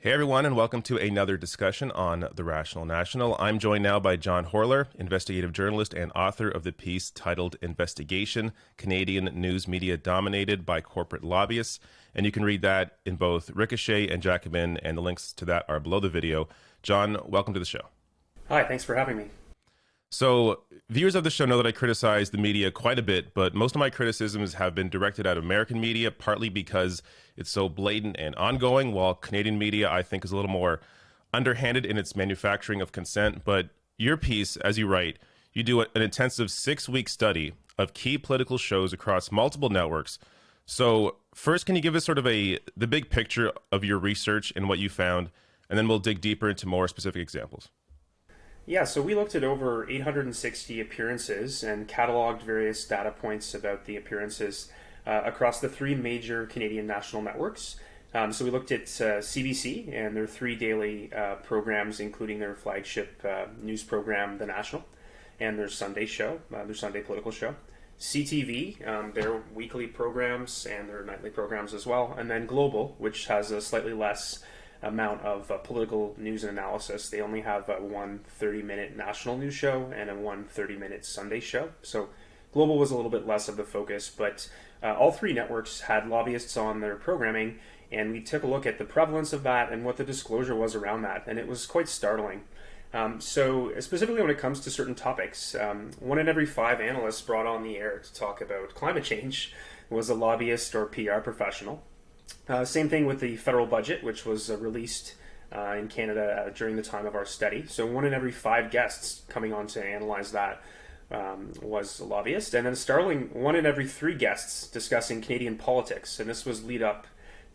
Hey everyone, and welcome to another discussion on The Rational National. I'm joined now by Jon Horler, investigative journalist and author of the piece titled Investigation, Canadian News Media Dominated by Corporate Lobbyists. And you can read that in both Ricochet and Jacobin, and the links to that are below the video. Jon, welcome to the show. Hi, thanks for having me. So, viewers of the show know that I criticize the media quite a bit, but most of my criticisms have been directed at American media, partly because it's so blatant and ongoing, while Canadian media, I think, is a little more underhanded in its manufacturing of consent. But your piece, as you write, you do an intensive 6-week study of key political shows across multiple networks. So, first, can you give us sort of the big picture of your research and what you found, and then we'll dig deeper into more specific examples. Yeah, so we looked at over 860 appearances and cataloged various data points about the appearances across the three major Canadian national networks. So we looked at CBC and their 3 daily programs, including their flagship news program, The National, and their Sunday show, their Sunday political show. CTV, their weekly programs and their nightly programs as well. And then Global, which has a slightly less amount of political news and analysis. They only have one 30-minute national news show and a one 30-minute Sunday show. So Global was a little bit less of the focus, but all three networks had lobbyists on their programming, and we took a look at the prevalence of that and what the disclosure was around that, and it was quite startling. So specifically when it comes to certain topics, 1 in every 5 analysts brought on the air to talk about climate change was a lobbyist or PR professional. Same thing with the federal budget, which was released in Canada during the time of our study. So 1 in every 5 guests coming on to analyze that was a lobbyist. And then startling, 1 in every 3 guests discussing Canadian politics. And this was lead up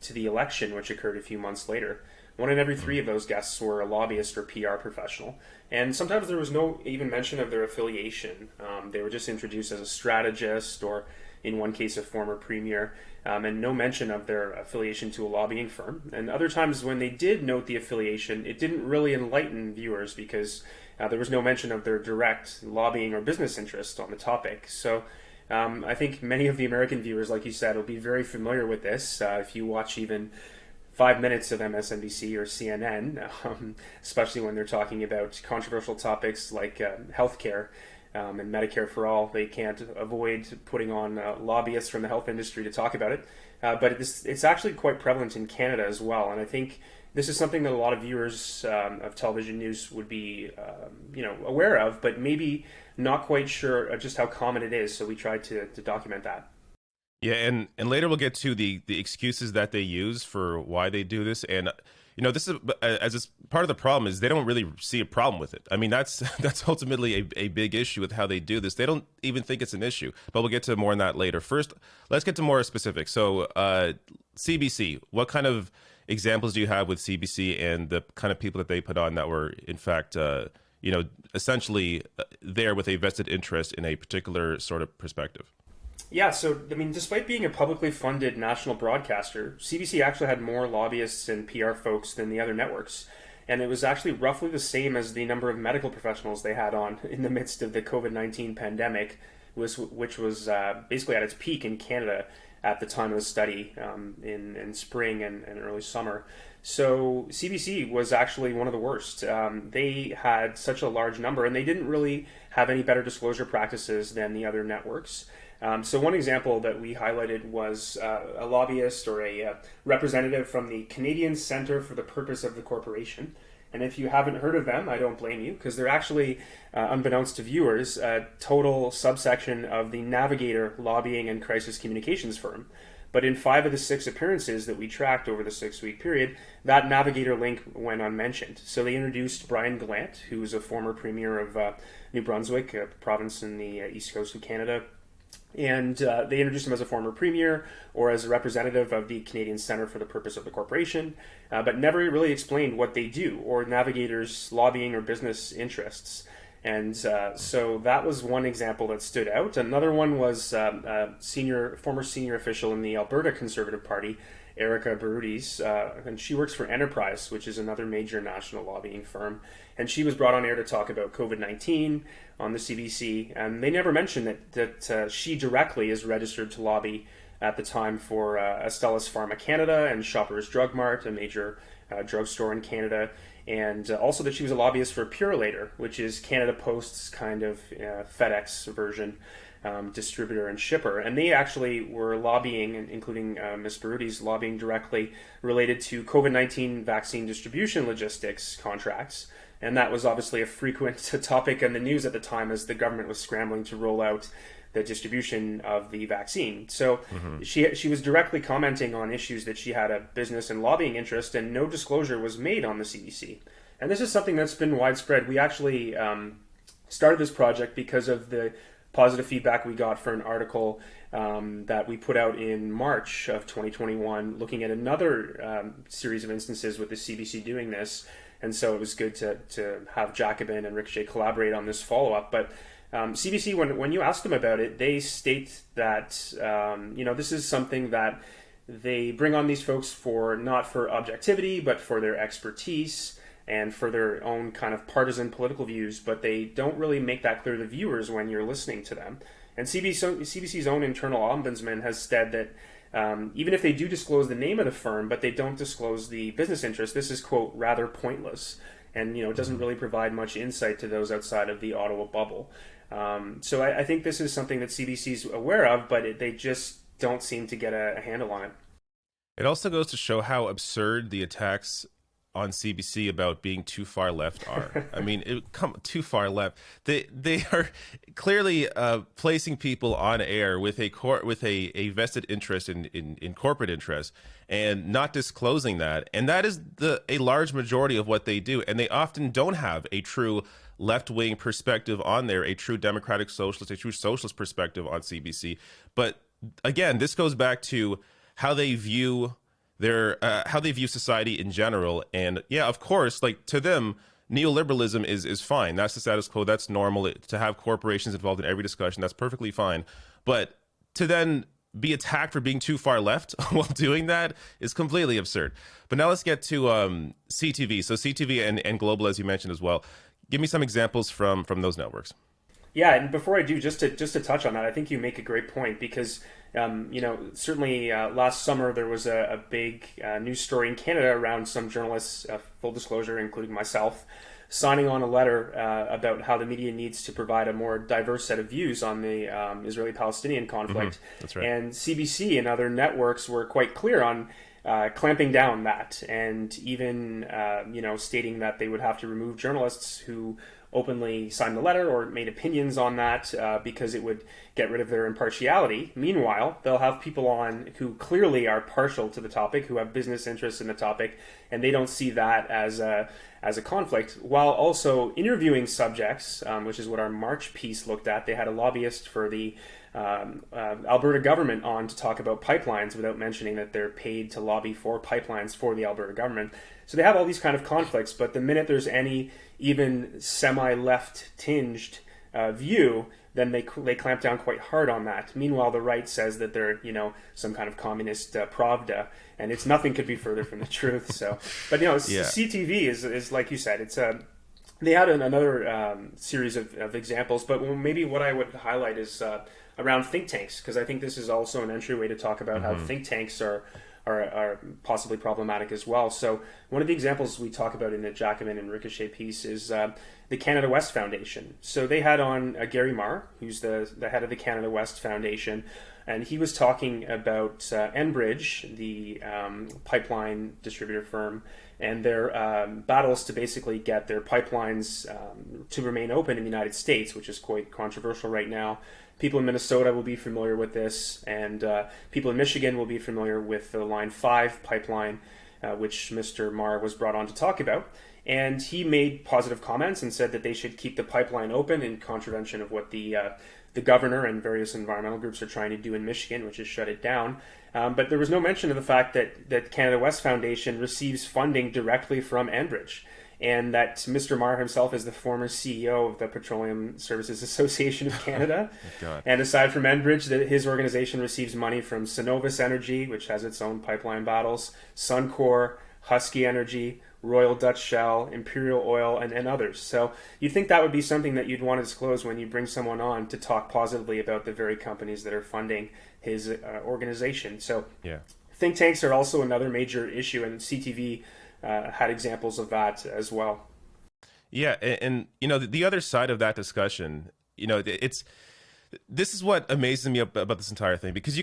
to the election, which occurred a few months later. 1 in every 3 of those guests were a lobbyist or PR professional. And sometimes there was no even mention of their affiliation. They were just introduced as a strategist or, in one case, a former premier, and no mention of their affiliation to a lobbying firm. And other times when they did note the affiliation, it didn't really enlighten viewers because there was no mention of their direct lobbying or business interest on the topic. So I think many of the American viewers, like you said, will be very familiar with this. If you watch even 5 minutes of MSNBC or CNN, especially when they're talking about controversial topics like healthcare, and Medicare for all, they can't avoid putting on lobbyists from the health industry to talk about it. But it's actually quite prevalent in Canada as well. And I think this is something that a lot of viewers of television news would be aware of, but maybe not quite sure just how common it is. So we tried to document that. Yeah, and later we'll get to the excuses that they use for why they do this. And this is, as it's part of the problem, is they don't really see a problem with it. I mean, that's ultimately a big issue with how they do this. They don't even think it's an issue, but we'll get to more on that later. First, let's get to more specifics. So CBC, what kind of examples do you have with CBC and the kind of people that they put on that were, in fact, essentially there with a vested interest in a particular sort of perspective? Yeah, so, I mean, despite being a publicly funded national broadcaster, CBC actually had more lobbyists and PR folks than the other networks. And it was actually roughly the same as the number of medical professionals they had on in the midst of the COVID-19 pandemic, which was basically at its peak in Canada at the time of the study in spring and early summer. So CBC was actually one of the worst. They had such a large number, and they didn't really have any better disclosure practices than the other networks. So one example that we highlighted was a lobbyist or a representative from the Canadian Centre for the Purpose of the Corporation. And if you haven't heard of them, I don't blame you, because they're actually, unbeknownst to viewers, a total subsection of the Navigator lobbying and crisis communications firm. But in 5 of the 6 appearances that we tracked over the 6-week period, that Navigator link went unmentioned. So they introduced Brian Gallant, who was a former premier of New Brunswick, a province in the east coast of Canada. And they introduced him as a former premier or as a representative of the Canadian Centre for the Purpose of the Corporation, but never really explained what they do or Navigator's lobbying or business interests. And so that was one example that stood out. Another one was a former senior official in the Alberta Conservative Party, Erica Barudis, and she works for Enterprise, which is another major national lobbying firm. And she was brought on air to talk about COVID-19 on the CBC, and they never mentioned that she directly is registered to lobby at the time for Astellas Pharma Canada and Shoppers Drug Mart, a major drugstore in Canada, and also that she was a lobbyist for Purolator, which is Canada Post's kind of FedEx version distributor and shipper. And they actually were lobbying, including Ms. Baruti's lobbying directly related to COVID-19 vaccine distribution logistics contracts. And that was obviously a frequent topic in the news at the time as the government was scrambling to roll out the distribution of the vaccine. So she was directly commenting on issues that she had a business and lobbying interest, and no disclosure was made on the CBC. And this is something that's been widespread. We actually started this project because of the positive feedback we got for an article that we put out in March of 2021, looking at another series of instances with the CBC doing this. And so it was good to have Jacobin and Ricochet collaborate on this follow-up. But CBC, when you ask them about it, they state that this is something that they bring on these folks for not for objectivity, but for their expertise and for their own kind of partisan political views. But they don't really make that clear to viewers when you're listening to them. And CBC's own internal ombudsman has said that even if they do disclose the name of the firm, but they don't disclose the business interest, this is, quote, rather pointless. And, it doesn't really provide much insight to those outside of the Ottawa bubble. So I think this is something that CBC's aware of, but they just don't seem to get a handle on it. It also goes to show how absurd the attacks on CBC about being too far left are. I mean, too far left. They are clearly placing people on air with a vested interest in corporate interests and not disclosing that. And that is a large majority of what they do. And they often don't have a true left-wing perspective on there, a true democratic socialist, a true socialist perspective on CBC. But again, this goes back to how they view how they view society in general. And yeah, of course, like to them, neoliberalism is fine. That's the status quo. That's normal. To have corporations involved in every discussion, that's perfectly fine. But to then be attacked for being too far left while doing that is completely absurd. But now let's get to CTV. So CTV and Global, as you mentioned as well. Give me some examples from those networks. Yeah, and before I do, just to touch on that, I think you make a great point because, certainly last summer there was a big news story in Canada around some journalists, full disclosure, including myself, signing on a letter about how the media needs to provide a more diverse set of views on the Israeli-Palestinian conflict. That's right. And CBC and other networks were quite clear on clamping down that, and even stating that they would have to remove journalists who openly signed the letter or made opinions on that because it would get rid of their impartiality. Meanwhile, they'll have people on who clearly are partial to the topic, who have business interests in the topic, and they don't see that as a conflict, while also interviewing subjects, which is what our March piece looked at. They had a lobbyist for the Alberta government on to talk about pipelines without mentioning that they're paid to lobby for pipelines for the Alberta government. So they have all these kind of conflicts, but the minute there's any even semi-left tinged view, then they clamp down quite hard on that. Meanwhile, the right says that they're some kind of communist Pravda, and it's nothing could be further from the truth. So, but CTV is like you said, it's they had another series of examples, but maybe what I would highlight is around think tanks, because I think this is also an entryway to talk about how think tanks are possibly problematic as well. So one of the examples we talk about in the Jacobin and Ricochet piece is the Canada West Foundation. So they had on Gary Marr, who's the head of the Canada West Foundation, and he was talking about Enbridge, the pipeline distributor firm, and their battles to basically get their pipelines to remain open in the United States, which is quite controversial right now. People in Minnesota will be familiar with this, and people in Michigan will be familiar with the Line 5 pipeline, which Mr. Marr was brought on to talk about. And he made positive comments and said that they should keep the pipeline open in contravention of what the governor and various environmental groups are trying to do in Michigan, which is shut it down. But there was no mention of the fact that Canada West Foundation receives funding directly from Enbridge, and that Mr. Marr himself is the former CEO of the Petroleum Services Association of Canada. God. And aside from Enbridge, his organization receives money from Cenovus Energy, which has its own pipeline battles, Suncor, Husky Energy, Royal Dutch Shell, Imperial Oil, and others. So you'd think that would be something that you'd want to disclose when you bring someone on to talk positively about the very companies that are funding his organization. So Yeah. think tanks are also another major issue, and CTV had examples of that as well. Yeah, and you know, the other side of that discussion, you know, this is what amazes me about this entire thing, because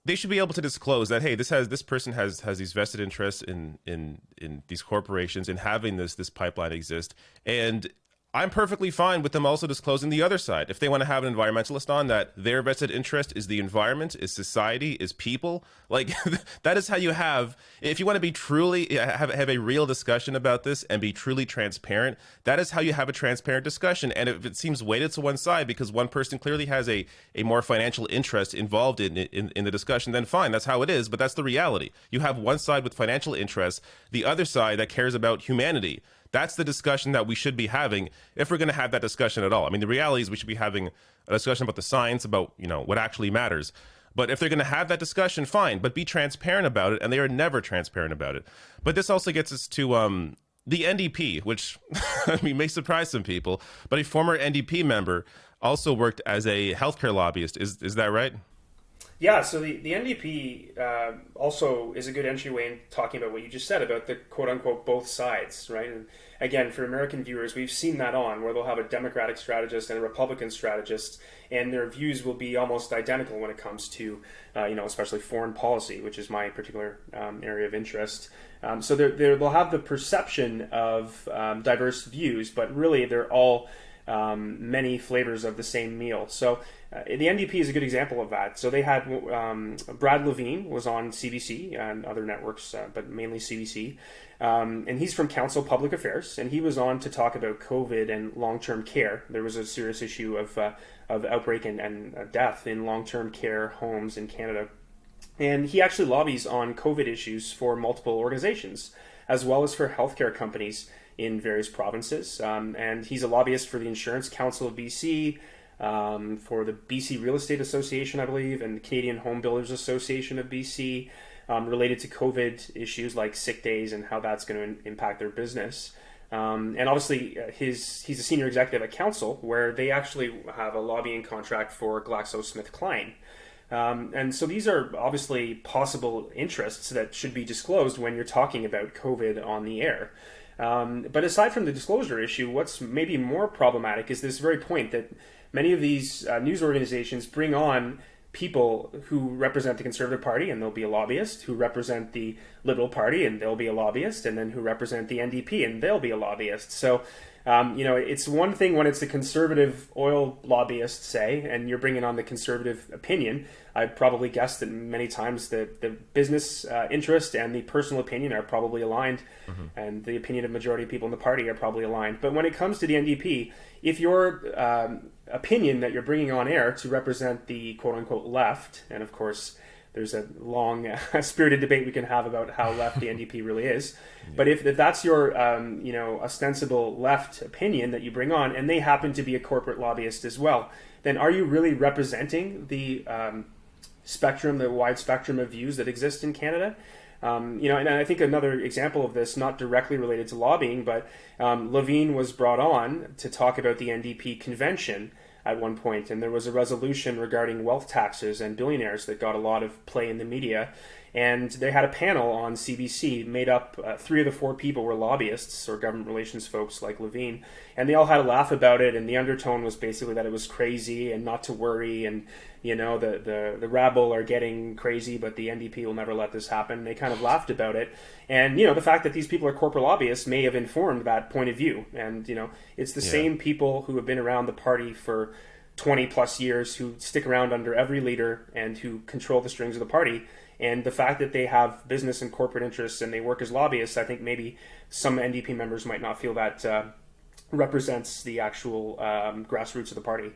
they should be able to disclose that, hey, this person has these vested interests in these corporations and having this pipeline exist, and I'm perfectly fine with them also disclosing the other side. If they want to have an environmentalist on, that their vested interest is the environment, is society, is people. Like, that is how you have, if you want to be truly, have a real discussion about this and be truly transparent, that is how you have a transparent discussion. And if it seems weighted to one side because one person clearly has a more financial interest involved in the discussion, then fine, that's how it is. But that's the reality. You have one side with financial interests, the other side that cares about humanity. That's the discussion that we should be having if we're going to have that discussion at all. I mean, the reality is we should be having a discussion about the science, about, you know, what actually matters. But if they're going to have that discussion, fine, but be transparent about it. And they are never transparent about it. But this also gets us to the NDP, which I mean, may surprise some people, but a former NDP member also worked as a healthcare lobbyist. Is that right? Yeah, so the NDP also is a good entryway in talking about what you just said about the quote-unquote both sides, right? And again, for American viewers, we've seen that where they'll have a Democratic strategist and a Republican strategist, and their views will be almost identical when it comes to, especially foreign policy, which is my particular area of interest. So they'll have the perception of diverse views, but really they're all many flavors of the same meal. So the NDP is a good example of that. So they had Brad Levine was on CBC and other networks, but mainly CBC. And he's from Council Public Affairs, and he was on to talk about COVID and long-term care. There was a serious issue of outbreak and death in long-term care homes in Canada. And he actually lobbies on COVID issues for multiple organizations, as well as for healthcare companies in various provinces. And he's a lobbyist for the Insurance Council of BC, for the BC Real Estate Association, I believe, and the Canadian Home Builders Association of BC, related to COVID issues like sick days and how that's going to impact their business. And obviously, he's a senior executive at Council, where they actually have a lobbying contract for GlaxoSmithKline. And so these are obviously possible interests that should be disclosed when you're talking about COVID on the air. But aside from the disclosure issue, what's maybe more problematic is this very point that many of these news organizations bring on people who represent the Conservative Party, and they'll be a lobbyist, who represent the Liberal Party, and they'll be a lobbyist, and then who represent the NDP, and they'll be a lobbyist. So, it's one thing when it's the conservative oil lobbyist, say, and you're bringing on the conservative opinion. I'd probably guess that many times the business interest and the personal opinion are probably aligned, and the opinion of majority of people in the party are probably aligned. But when it comes to the NDP, if your opinion that you're bringing on air to represent the quote-unquote left, and of course there's a long spirited debate we can have about how left the NDP really is. Yeah. But if that's your ostensible left opinion that you bring on, and they happen to be a corporate lobbyist as well, then are you really representing the spectrum, the wide spectrum of views that exist in Canada? And I think another example of this, not directly related to lobbying, but Levine was brought on to talk about the NDP convention at one point, and there was a resolution regarding wealth taxes and billionaires that got a lot of play in the media. And they had a panel on CBC made up, 3 of the 4 people were lobbyists or government relations folks like Levine, and they all had a laugh about it, and the undertone was basically that it was crazy and not to worry, and the rabble are getting crazy, but the NDP will never let this happen. They kind of laughed about it. And, the fact that these people are corporate lobbyists may have informed that point of view. And, it's the same people who have been around the party for 20 plus years, who stick around under every leader and who control the strings of the party. And the fact that they have business and corporate interests and they work as lobbyists, I think maybe some NDP members might not feel that represents the actual grassroots of the party.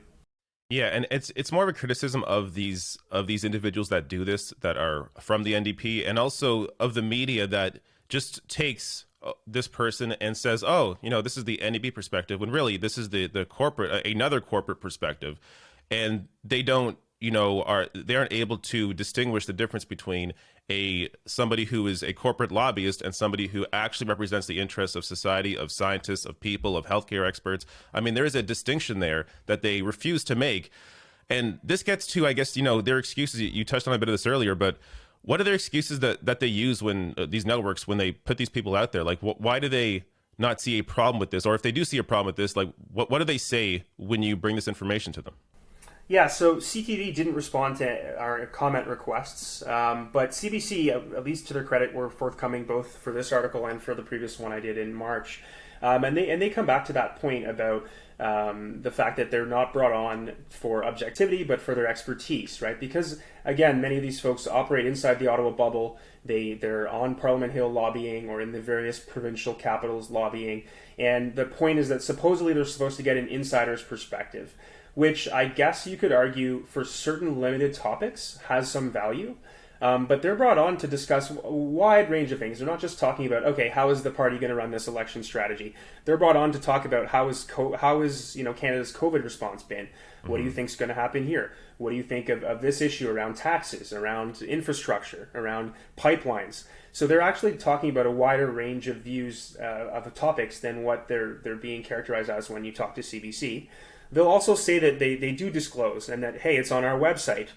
Yeah, and it's more of a criticism of these individuals that do this, that are from the NDP, and also of the media that just takes this person and says, oh, this is the NDP perspective, when really this is the corporate, another corporate perspective. And they don't they aren't able to distinguish the difference between somebody who is a corporate lobbyist and somebody who actually represents the interests of society, of scientists, of people, of healthcare experts. I mean, there is a distinction there that they refuse to make. And this gets to, I guess, their excuses. You touched on a bit of this earlier, but what are their excuses that they use when these networks, when they put these people out there? Like, why do they not see a problem with this? Or if they do see a problem with this, like, what do they say when you bring this information to them? Yeah, so CTV didn't respond to our comment requests, but CBC, at least to their credit, were forthcoming both for this article and for the previous one I did in March. And they come back to that point about the fact that they're not brought on for objectivity, but for their expertise, right? Because, again, many of these folks operate inside the Ottawa bubble. They're on Parliament Hill lobbying or in the various provincial capitals lobbying. And the point is that supposedly they're supposed to get an insider's perspective, which I guess you could argue for certain limited topics has some value. But they're brought on to discuss a wide range of things. They're not just talking about, okay, how is the party going to run this election strategy? They're brought on to talk about how is Canada's COVID response been? What do you think is going to happen here? What do you think of this issue around taxes, around infrastructure, around pipelines? So they're actually talking about a wider range of views of topics than what they're being characterized as when you talk to CBC. They'll also say that they do disclose and that, hey, it's on our website,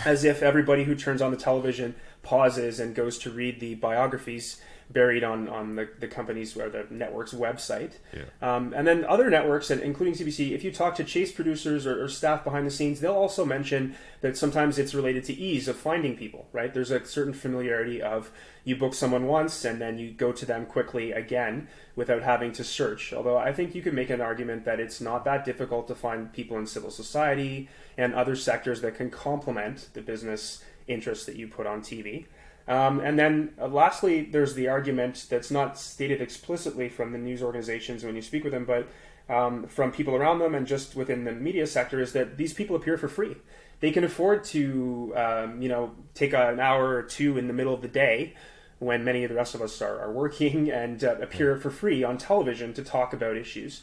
as if everybody who turns on the television pauses and goes to read the biographies buried on the company's or the network's website. Yeah. And then other networks, including CBC, if you talk to Chase producers or staff behind the scenes, they'll also mention that sometimes it's related to ease of finding people, right? There's a certain familiarity of you book someone once and then you go to them quickly again without having to search. Although I think you could make an argument that it's not that difficult to find people in civil society and other sectors that can complement the business interests that you put on TV. And then lastly, there's the argument that's not stated explicitly from the news organizations when you speak with them, but from people around them and just within the media sector, is that these people appear for free. They can afford to, take an hour or two in the middle of the day when many of the rest of us are working and appear for free on television to talk about issues.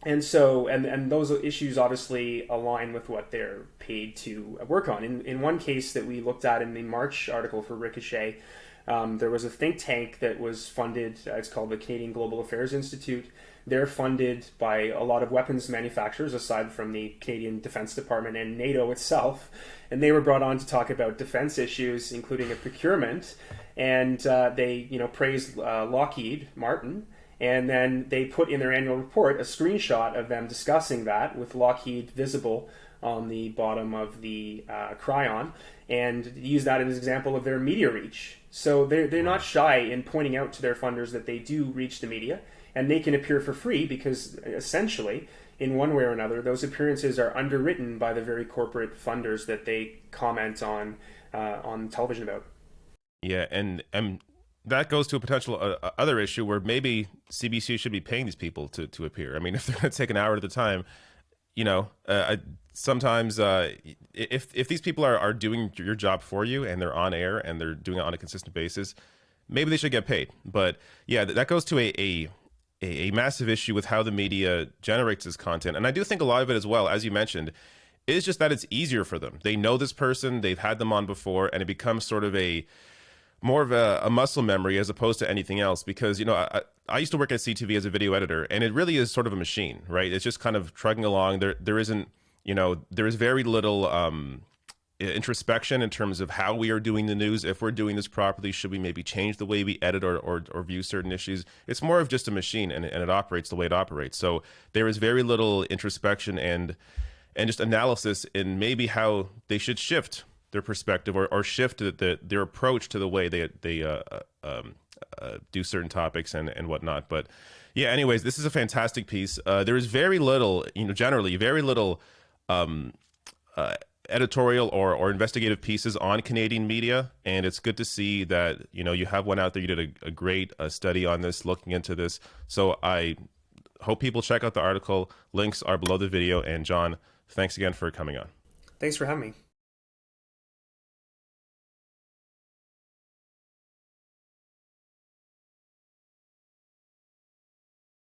And so, and those issues obviously align with what they're paid to work on. In one case that we looked at in the March article for Ricochet, there was a think tank that was funded. It's called the Canadian Global Affairs Institute. They're funded by a lot of weapons manufacturers, aside from the Canadian Defense Department and NATO itself. And they were brought on to talk about defense issues, including a procurement. And they, praised Lockheed Martin. And then they put in their annual report a screenshot of them discussing that with Lockheed visible on the bottom of the Cryon, and use that as an example of their media reach. So they're not shy in pointing out to their funders that they do reach the media, and they can appear for free because essentially, in one way or another, those appearances are underwritten by the very corporate funders that they comment on television about. Yeah, and that goes to a potential other issue where maybe CBC should be paying these people to appear. I mean, if they're going to take an hour at a time, sometimes if these people are doing your job for you and they're on air and they're doing it on a consistent basis, maybe they should get paid. But yeah, that goes to a massive issue with how the media generates this content. And I do think a lot of it as well, as you mentioned, is just that it's easier for them. They know this person, they've had them on before, and it becomes sort of more of a muscle memory as opposed to anything else. Because, I used to work at CTV as a video editor, and it really is sort of a machine, right? It's just kind of trucking along. There isn't, there is very little introspection in terms of how we are doing the news. If we're doing this properly, should we maybe change the way we edit or view certain issues? It's more of just a machine, and it operates the way it operates. So there is very little introspection and just analysis in maybe how they should shift their perspective or shift their approach to the way they do certain topics and whatnot. But yeah, anyways, this is a fantastic piece. There is very little, generally very little editorial or investigative pieces on Canadian media, and it's good to see that you have one out there. You did a great study on this, looking into this. So I hope people check out the article. Links are below the video. And Jon, thanks again for coming on. Thanks for having me.